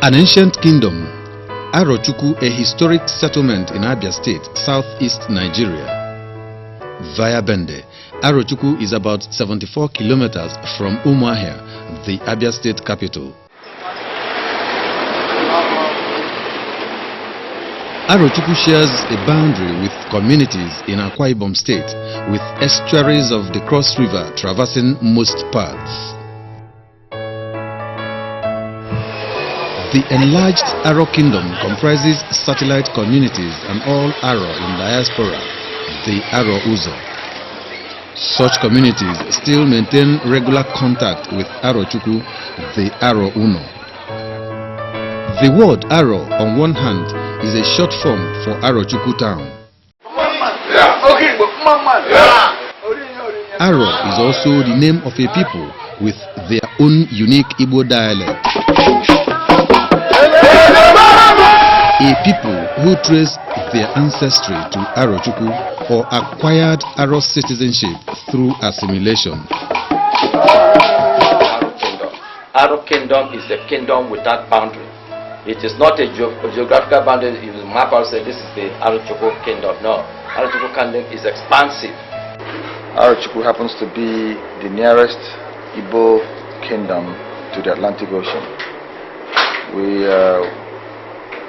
An ancient kingdom, Arochukwu, a historic settlement in Abia State, southeast Nigeria. Via Bende, Arochukwu is about 74 kilometers from Umuahia, the Abia State capital. Arochukwu shares a boundary with communities in Akwa Ibom State, with estuaries of the Cross River traversing most parts. The enlarged Aro Kingdom comprises satellite communities and all Aro in diaspora, the Aro Uzo. Such communities still maintain regular contact with Arochukwu, the Aro Uno. The word Aro, on one hand, is a short form for Arochukwu town. Aro is also the name of a people with their own unique Igbo dialect. A people who trace their ancestry to Arochukwu or acquired Aro citizenship through assimilation. Aro Kingdom is a kingdom without boundary. It is not a geographical boundary. You map out say this is the Arochukwu Kingdom. No, Arochukwu Kingdom is expansive. Arochukwu happens to be the nearest Igbo kingdom to the Atlantic Ocean.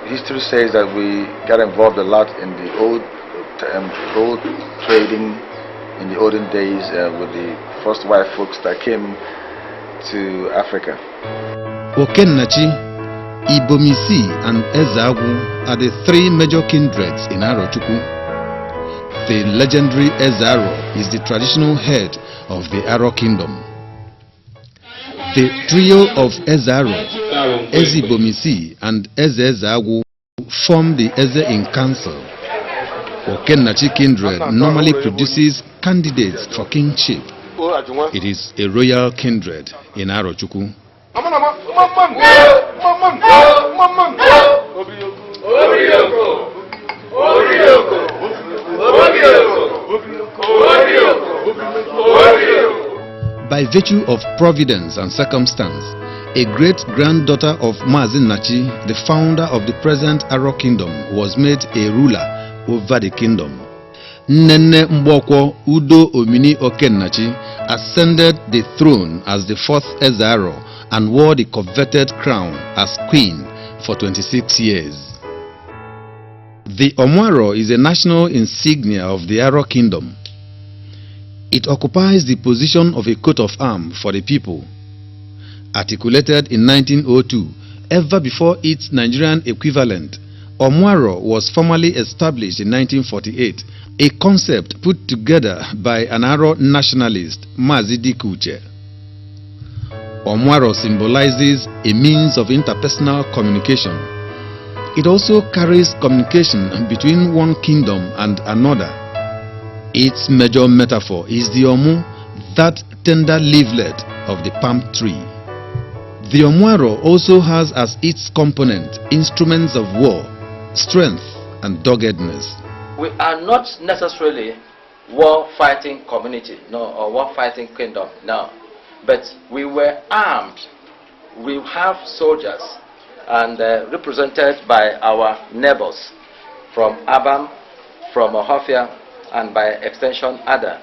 History says that we got involved a lot in the old trading in the olden days with the first white folks that came to Africa. Okennachi, Ibomisi and Ezeagwu are the three major kindreds in Arochukwu. The legendary Ezaro is the traditional head of the Aro Kingdom. The trio of Ezaro, Ezibomisi and Ezeagwu form the Eze in council. Okennachi kindred normally produces candidates for kingship. It is a royal kindred in Arochukwu. By virtue of providence and circumstance, a great-granddaughter of Mazin Nachi, the founder of the present Aro Kingdom, was made a ruler over the kingdom. Nene Mbokwo Udo Omini Okennachi ascended the throne as the fourth Ezaro and wore the coveted crown as queen for 26 years. The Omwaro is a national insignia of the Aro Kingdom. It occupies the position of a coat of arms for the people. Articulated in 1902, ever before its Nigerian equivalent, Omwaro was formally established in 1948, a concept put together by an Aro nationalist, Mazi Dikuche. Omwaro symbolizes a means of interpersonal communication. It also carries communication between one kingdom and another. Its major metaphor is the Omu, that tender leaflet of the palm tree. The Omwaro also has as its component instruments of war, strength and doggedness. We are not necessarily war-fighting community, no, or war-fighting kingdom, no. But we were armed. We have soldiers and represented by our neighbors from Abam, from Ohafia, and by extension Ada.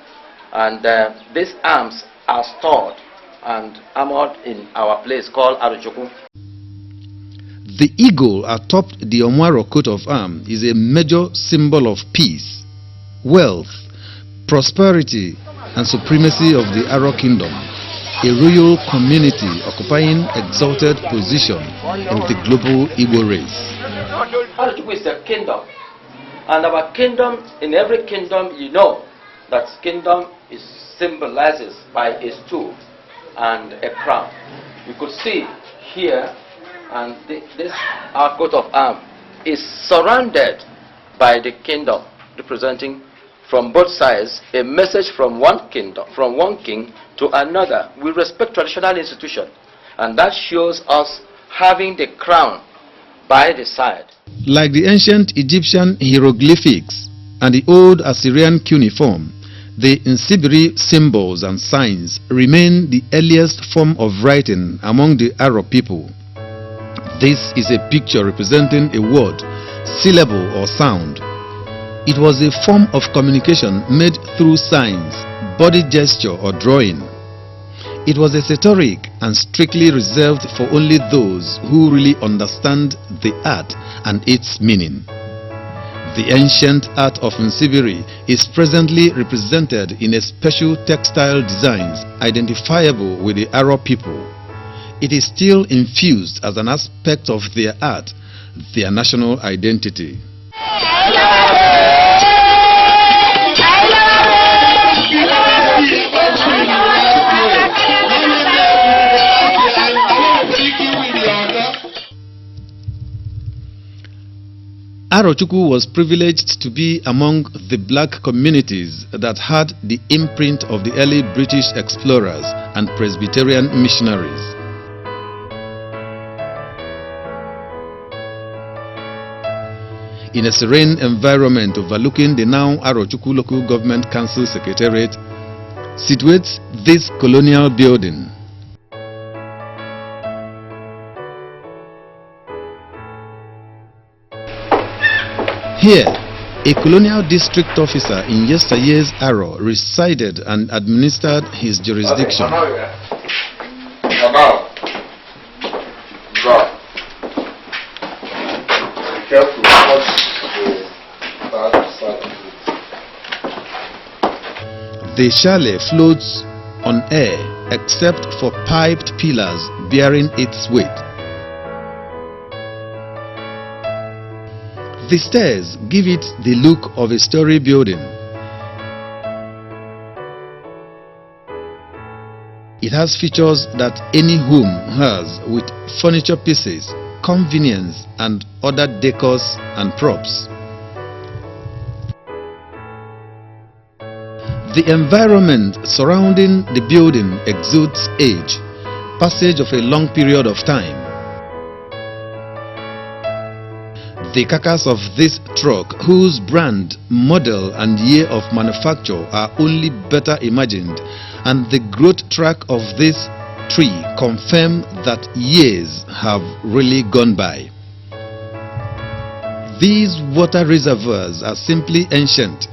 And these arms are stored and armored in our place called Arochukwu. The eagle atop the Omwaro coat of arms is a major symbol of peace, wealth, prosperity and supremacy of the Aro Kingdom, a royal community occupying exalted position in the global Igbo race. Arochukwu is a kingdom. And our kingdom, in every kingdom, you know that kingdom is symbolizes by a stool and a crown. You could see here, and this our coat of arms is surrounded by the kingdom, representing from both sides a message from one kingdom, from one king to another. We respect traditional institution, and that shows us having the crown by the side. Like the ancient Egyptian hieroglyphics and the old Assyrian cuneiform, the Nsibiri symbols and signs remain the earliest form of writing among the Arab people. This is a picture representing a word, syllable or sound. It was a form of communication made through signs, body gesture or drawing. It was esoteric and strictly reserved for only those who really understand the art and its meaning. The ancient art of Nsibiri is presently represented in a special textile designs identifiable with the Aro people. It is still infused as an aspect of their art, their national identity. Arochukwu was privileged to be among the black communities that had the imprint of the early British explorers and Presbyterian missionaries. In a serene environment overlooking the now Arochukwu Local Government Council Secretariat, situates this colonial building. Here, a colonial district officer in yesteryear's Aro resided and administered his jurisdiction. The chalet floats on air except for piped pillars bearing its weight. The stairs give it the look of a story building. It has features that any home has, with furniture pieces, convenience and other decors and props. The environment surrounding the building exudes age, passage of a long period of time. The carcass of this truck, whose brand, model and year of manufacture are only better imagined, and the growth track of this tree confirm that years have really gone by. These water reservoirs are simply ancient.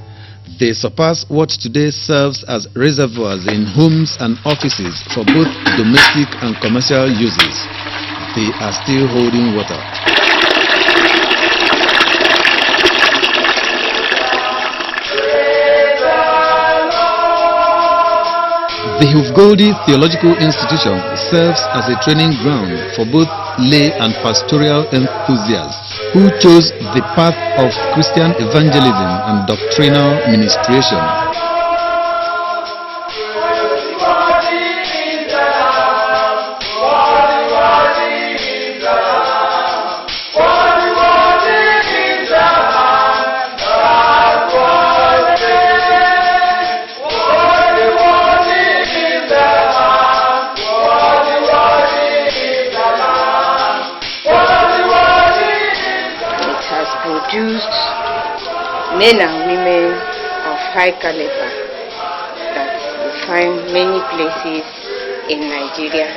They surpass what today serves as reservoirs in homes and offices for both domestic and commercial uses. They are still holding water. The Hufgoldi Theological Institution serves as a training ground for both lay and pastoral enthusiasts who chose the path of Christian evangelism and doctrinal ministration. Produced men and women of high caliber that we find many places in Nigeria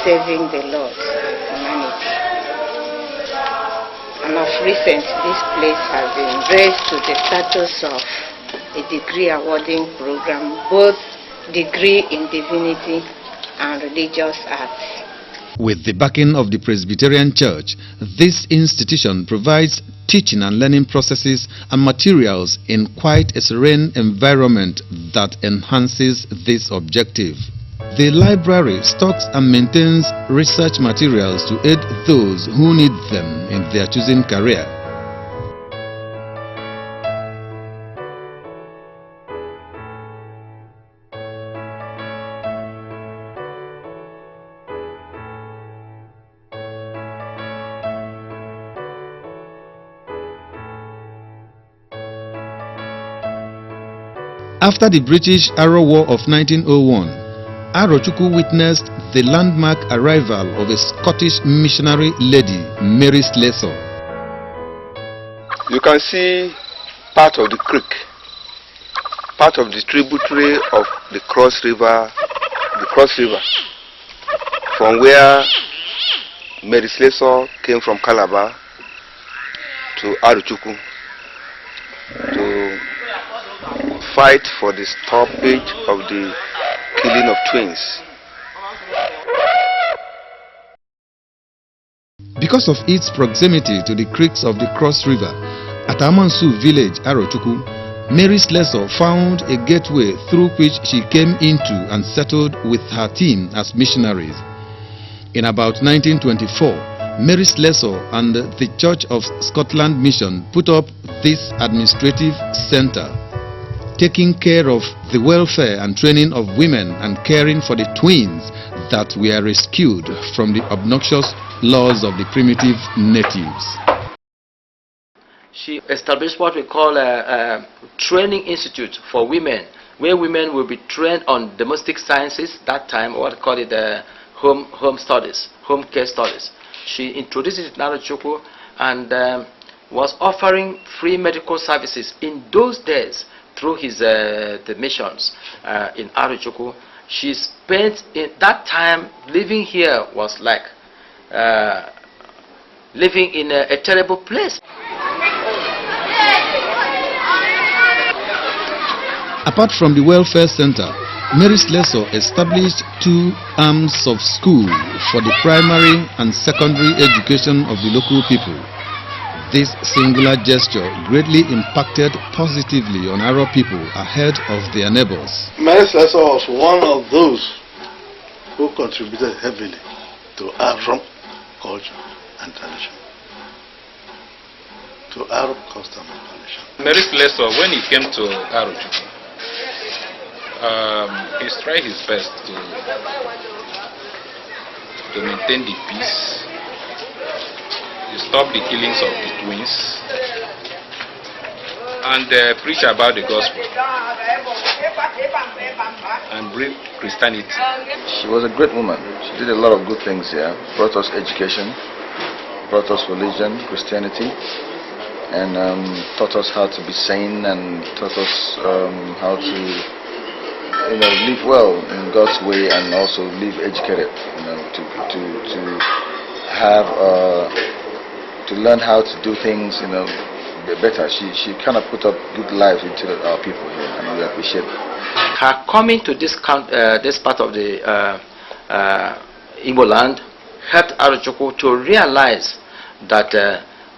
serving the Lord and humanity. And of recent, this place has been raised to the status of a degree awarding program, both degree in divinity and religious arts. With the backing of the Presbyterian Church, this institution provides teaching and learning processes and materials in quite a serene environment that enhances this objective. The library stocks and maintains research materials to aid those who need them in their chosen career. After the British Aro War of 1901, Arochukwu witnessed the landmark arrival of a Scottish missionary lady, Mary Slessor. You can see part of the creek, part of the tributary of the Cross River, from where Mary Slessor came from Calabar to Arochukwu to fight for the stoppage of the killing of twins. Because of its proximity to the creeks of the Cross River, at Amansu village, Arochukwu, Mary Slessor found a gateway through which she came into and settled with her team as missionaries. In about 1924, Mary Slessor and the Church of Scotland Mission put up this administrative center, taking care of the welfare and training of women and caring for the twins that were rescued from the obnoxious laws of the primitive natives. She established what we call a training institute for women, where women will be trained on domestic sciences, that time, what we call it home studies, home care studies. She introduced it in Arochukwu and was offering free medical services in those days through the missions in Arochukwu. She spent in that time living here was like living in a terrible place. Apart from the welfare center, Mary Slessor established 2 arms of school for the primary and secondary education of the local people. This singular gesture greatly impacted positively on Aro people ahead of their neighbors. Mary Slessor was one of those who contributed heavily to Afro culture and tradition, to Arab custom and tradition. Mary Slessor, when he came to Arochukwu, he tried his best to maintain the peace, to stop the killings of the twins, and preach about the gospel and bring Christianity. She was a great woman. She did a lot of good things here. Brought us education, brought us religion, Christianity, and taught us how to be sane and taught us how to live well in God's way and also live educated, to have to learn how to do things better. She kind of put up good lives into our people here, and we appreciate it. Her coming to this part of the Igbo land helped Arochukwu to realize that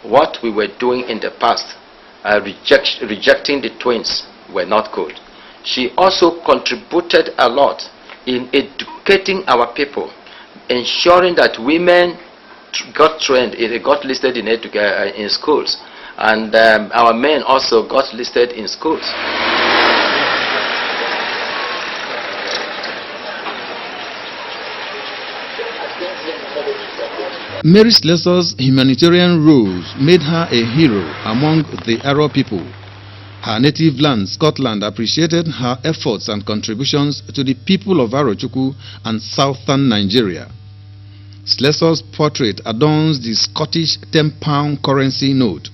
what we were doing in the past, rejecting the twins, were not good. She also contributed a lot in educating our people, ensuring that women got trained, got listed in schools, and our men also got listed in schools. Mary Slessor's humanitarian roles made her a hero among the Aro people. Her native land, Scotland, appreciated her efforts and contributions to the people of Arochukwu and southern Nigeria. Slessor's portrait adorns the Scottish £10 currency note.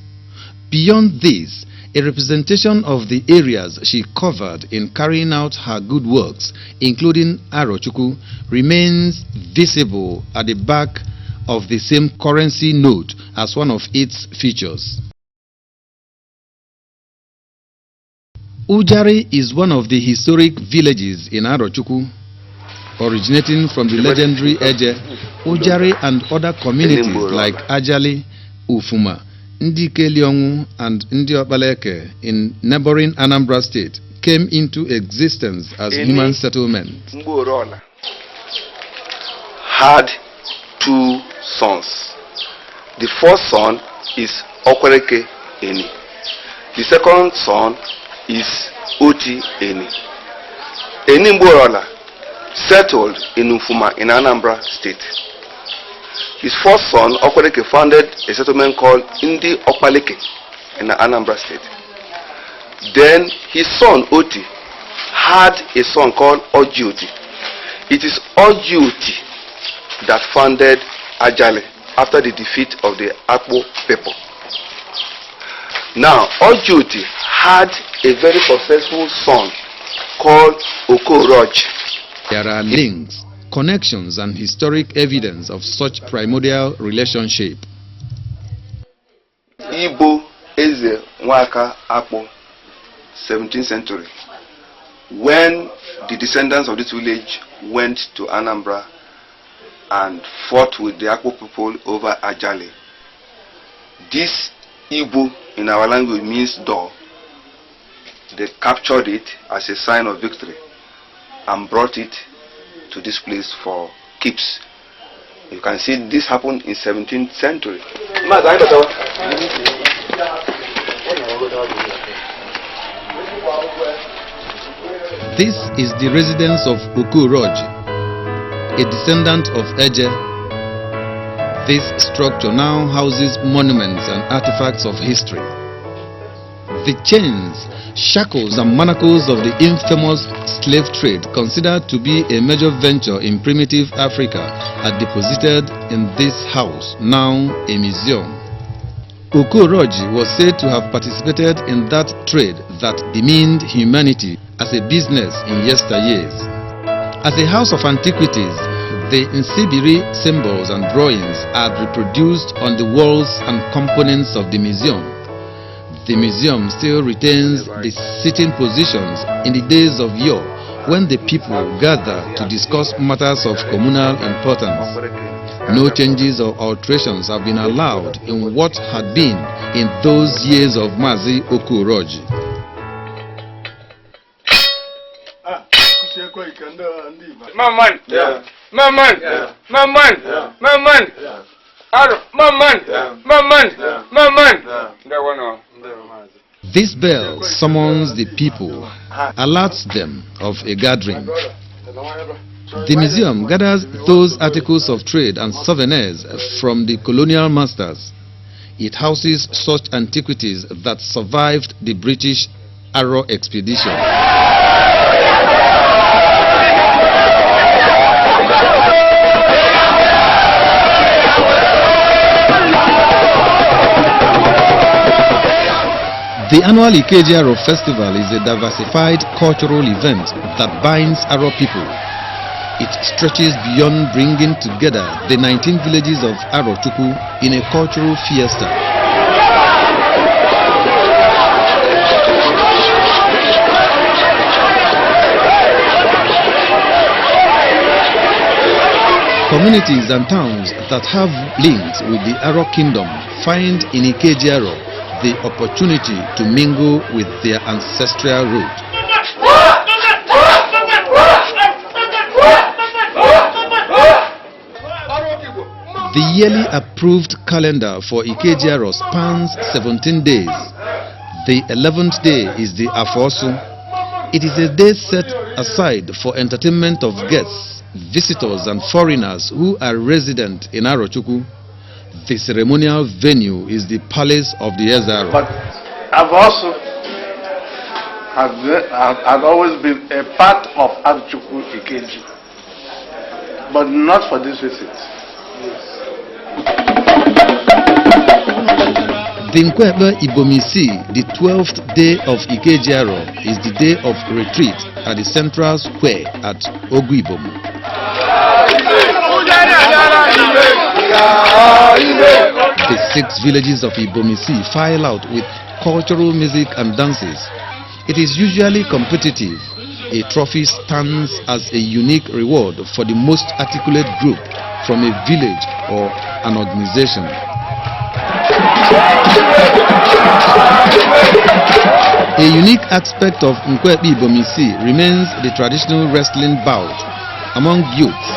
Beyond this, a representation of the areas she covered in carrying out her good works, including Arochukwu, remains visible at the back of the same currency note as one of its features. Ujari is one of the historic villages in Arochukwu. Originating from the legendary Eje, Ujari and other communities like Ajali, Ufuma, Ndike and Ndiopaleke in neighboring Anambra State came into existence as human settlements. Had 2 sons. The first son is Okwereke Eni. The second son is Oti Eni. Eni Mborola settled in Ufuma in Anambra State. His first son, Okwereke, founded a settlement called Indi Okpaleke in Anambra State. Then his son Oti had a son called Ojioti. It is Ojioti that founded Ajale after the defeat of the Akpo people. Now, Ojioti had a very successful son called Okoroj. There are links connections and historic evidence of such primordial relationship. Igbo Eze Nwaka Akpo, 17th century, when the descendants of this village went to Anambra and fought with the Akpo people over Ajale. This Igbo in our language means door. They captured it as a sign of victory and brought it to this place for keeps. You can see this happened in 17th century. This is the residence of Okuroji, a descendant of Eje. This structure now houses monuments and artifacts of history. The chains, shackles and manacles of the infamous slave trade, considered to be a major venture in primitive Africa, are deposited in this house, now a museum. Okoroji was said to have participated in that trade that demeaned humanity as a business in yesteryears. As a house of antiquities, the Nsibiri symbols and drawings are reproduced on the walls and components of the museum. The museum still retains the sitting positions in the days of yore, when the people gather to discuss matters of communal importance. No changes or alterations have been allowed in what had been in those years of Mazi Okuroji. Maman, yeah. Maman, yeah. Maman, yeah. Maman, yeah. Maman, yeah. Maman, yeah. Maman, yeah. This bell summons the people, alerts them of a gathering. The museum gathers those articles of trade and souvenirs from the colonial masters. It houses such antiquities that survived the British Arrow expedition. The annual Ikejiaro Festival is a diversified cultural event that binds Aro people. It stretches beyond bringing together the 19 villages of Arochukwu in a cultural fiesta. Communities and towns that have links with the Aro Kingdom find in Ikejiaro the opportunity to mingle with their ancestral root. The yearly approved calendar for Ikejiaro spans 17 days. The 11th day is the Afosu. It is a day set aside for entertainment of guests, visitors and foreigners who are resident in Arochukwu. The ceremonial venue is the palace of the Ezaro. But I've also had always been a part of Arochukwu Ikeji, but not for this visit. The Nkwebe Ibomisi, the 12th day of Ikejiaro, is the day of retreat at the central square at Oguibomu. The 6 villages of Ibomisi file out with cultural music and dances. It is usually competitive. A trophy stands as a unique reward for the most articulate group from a village or an organization. A unique aspect of Nkwebe Ibomisi remains the traditional wrestling bout among youths.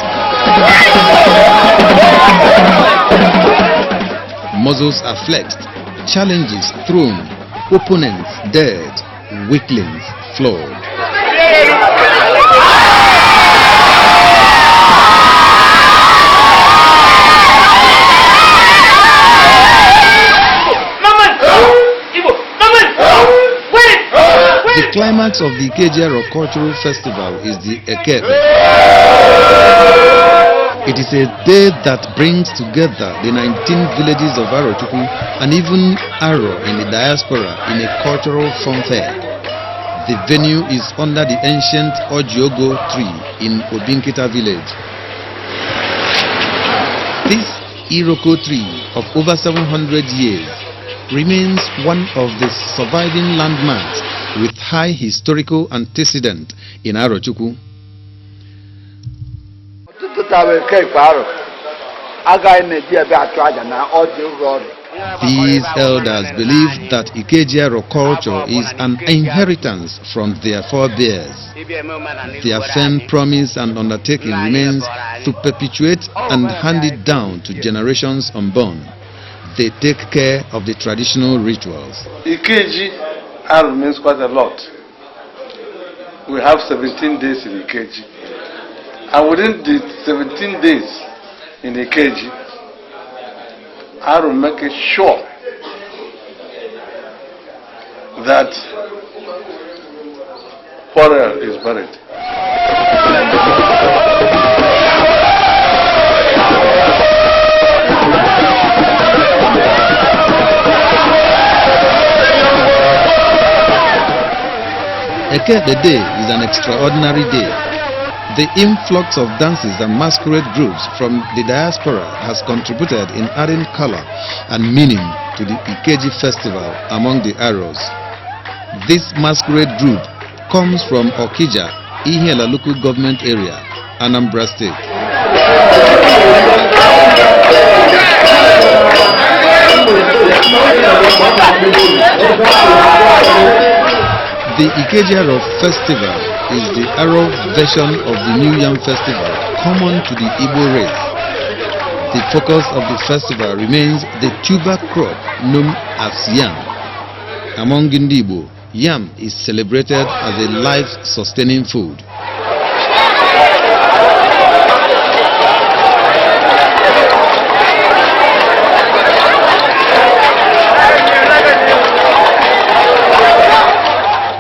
Muzzles are flexed, challenges thrown, opponents dead, weaklings floored. The climax of the Ikejiaro Cultural Festival is the Ekebe. It is a day that brings together the 19 villages of Arochukwu and even Aro in the diaspora in a cultural funfair. The venue is under the ancient Ojiogo tree in Obinkita village. This Iroko tree of over 700 years remains one of the surviving landmarks with high historical antecedent in Arochukwu. These elders believe that Ikejiaro culture is an inheritance from their forebears. Their firm promise and undertaking remains to perpetuate and hand it down to generations unborn. They take care of the traditional rituals. Ikejiaro means quite a lot. We have 17 days in Ikeji. And within the 17 days in Ikeji, I will make sure that Warrior is buried. Eke the day is an extraordinary day. The influx of dances and masquerade groups from the diaspora has contributed in adding color and meaning to the Ikeji festival among the Aros. This masquerade group comes from Okija, Ihiala local government area, Anambra State. The Ikejiaro festival is the Aro version of the New Yam festival common to the Igbo race. The focus of the festival remains the tuber crop known as yam. Among Igbo, yam is celebrated as a life-sustaining food.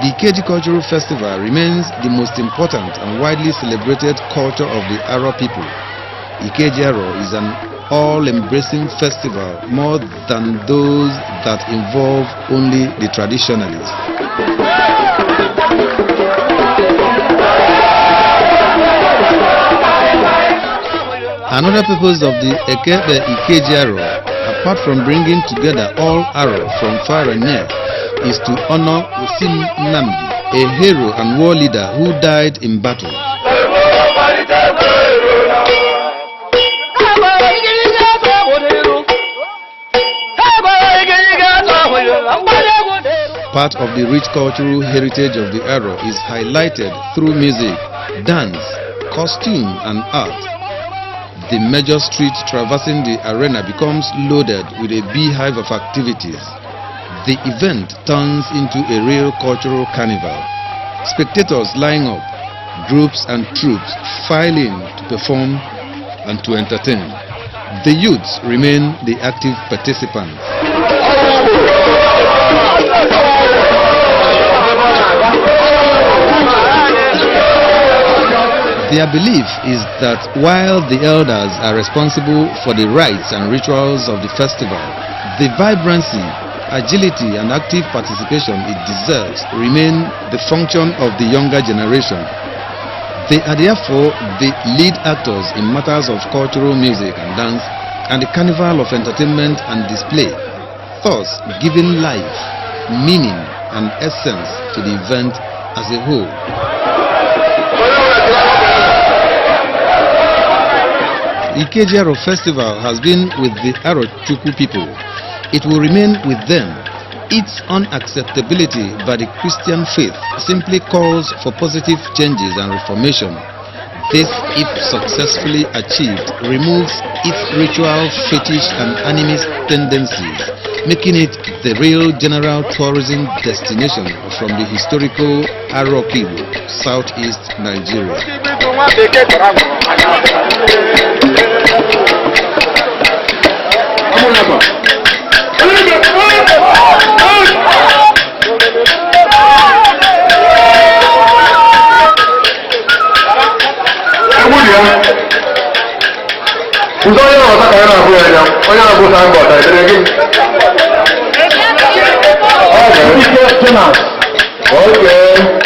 The Ikeji Cultural Festival remains the most important and widely celebrated culture of the Aro people. Ikejiaro is an all-embracing festival more than those that involve only the traditionalists. Another purpose of the Ikejiaro, apart from bringing together all Aro from far and near, is to honor Osim Nnamdi, a hero and war leader who died in battle. Part of the rich cultural heritage of the Aro is highlighted through music, dance, costume and art. The major street traversing the arena becomes loaded with a beehive of activities. The event turns into a real cultural carnival. Spectators line up, groups and troops file in to perform and to entertain. The youths remain the active participants. Their belief is that while the elders are responsible for the rites and rituals of the festival, the vibrancy, agility and active participation it deserves remain the function of the younger generation. They are therefore the lead actors in matters of cultural music and dance and the carnival of entertainment and display, thus giving life, meaning and essence to the event as a whole. The Ikejiaro festival has been with the Arochukwu people. It will remain with them. Its unacceptability by the Christian faith simply calls for positive changes and reformation. This, if successfully achieved, removes its ritual, fetish and animist tendencies, making it the real general tourism destination from the historical Arochukwu, southeast Nigeria. Okay.